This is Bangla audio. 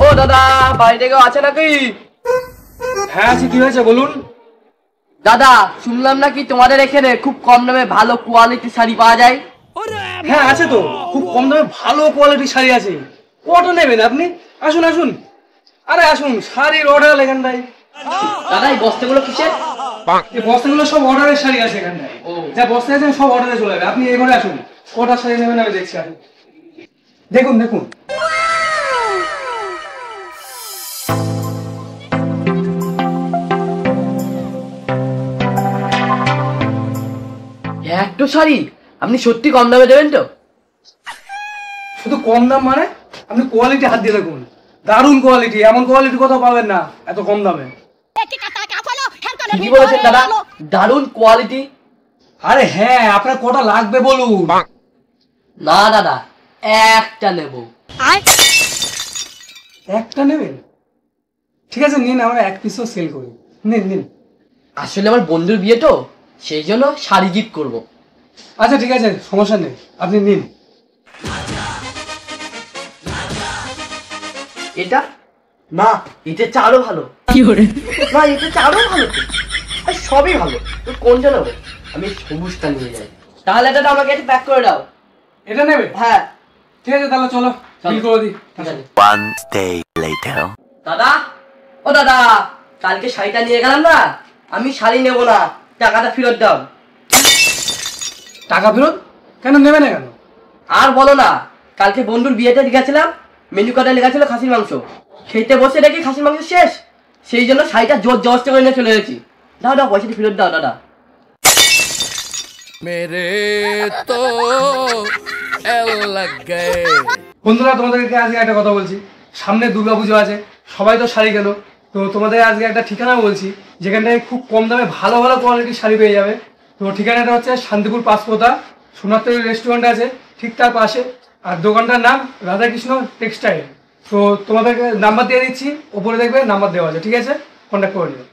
ও দাদা, বাড়িতে কেউ আছে নাকি? হ্যাঁ আছে, কি হয়েছে বলুন। দাদা, শুনলাম নাকি তোমাদের এখানে খুব কম দামে ভালো কোয়ালিটির শাড়ি পাওয়া যায়। হ্যাঁ আছে তো, খুব কম দামে ভালো কোয়ালিটির শাড়ি আছে। কটা নেবেন আপনি? আসুন আসুন, আরে আসুন, শাড়ির অর্ডার এখানটায়। দাদা, এই বস্তাগুলো কিসের? এই বস্তাগুলো সব অর্ডারের শাড়ি আছে এখানটায়। যা বস্তা আছে সব অর্ডারে চলে যাবে। আপনি এই ঘরে আসুন, কটা শাড়ি নেবেন আমি দেখছি। আসুন, দেখুন দেখুন। একটা শাড়ি আপনি সত্যি কম দামে দেবেন তো? শুধু কম দাম মানে? আপনি কোয়ালিটি হাত দিয়ে দেখুন, দারুণ কোয়ালিটি। এমন কোয়ালিটি কোথাও পাবেন না এত কম দামে। কি বলেছেন দাদা, দারুণ কোয়ালিটি? আরে হ্যাঁ, আপনার কটা লাগবে বলুন। না দাদা, একটা নেব। একটা নেবেন? ঠিক আছে নিন, আমরা এক পিসও সেল করি। নিন নিন। আসলে আমার বন্ধুর বিয়ে তো, সেই জন্য শাড়ি গিফট করবো। আচ্ছা ঠিক আছে, সমস্যা নেই, আপনি নিন। এটা না, এটা চারও ভালো। না, এটা চারও ভালো তো। আর সবই ভালো, তো কোনটা নেবো? আমি সবুজটা নিয়ে যাই। তাহলে দাদা আমাকে এটা প্যাক করে দাও। এটা নেবে? হ্যাঁ ঠিক আছে, তাহলে চলো বিল করে দিই। ঠিক আছে। দাদা, ও দাদা, কালকে শাড়িটা নিয়ে গেলাম না, আমি শাড়ি নেবো না, টাকাটা ফেরত দাও। টাকা ফেরত? কেন নেবে না কেন? আর বলো না, কালকে বন্ধুর বিয়েতে গেছিলাম, মেনু কার্ডে লেখা ছিল খাসির মাংস, খেতে বসে দেখি খাসির মাংস শেষ, সেই জন্য শাড়িটা জোর জবস্তি করে নিয়ে চলে গেছি। দাও দাও, পয়সাটি ফেরত দাও দাদা। বন্ধুরা, তোমাদেরকে আজকে একটা কথা বলছি। সামনে দুর্গাপুজো আছে, সবাই তো শাড়ি কেন, তো তোমাদের আজকে একটা ঠিকানা বলছি, যেখানটায় খুব কম দামে ভালো ভালো কোয়ালিটির শাড়ি পেয়ে যাবে। তো ঠিকানাটা হচ্ছে শান্তিপুর পাঁচপোতা, সোনার রেস্টুরেন্ট আছে ঠিক তার পাশে, আর দোকানটার নাম রাধাকৃষ্ণ টেক্সটাইল। তো তোমাদেরকে নাম্বার দিয়ে দিচ্ছি, ওপরে দেখবে নাম্বার দেওয়া আছে, ঠিক আছে, কন্ট্যাক্ট করে নেবে।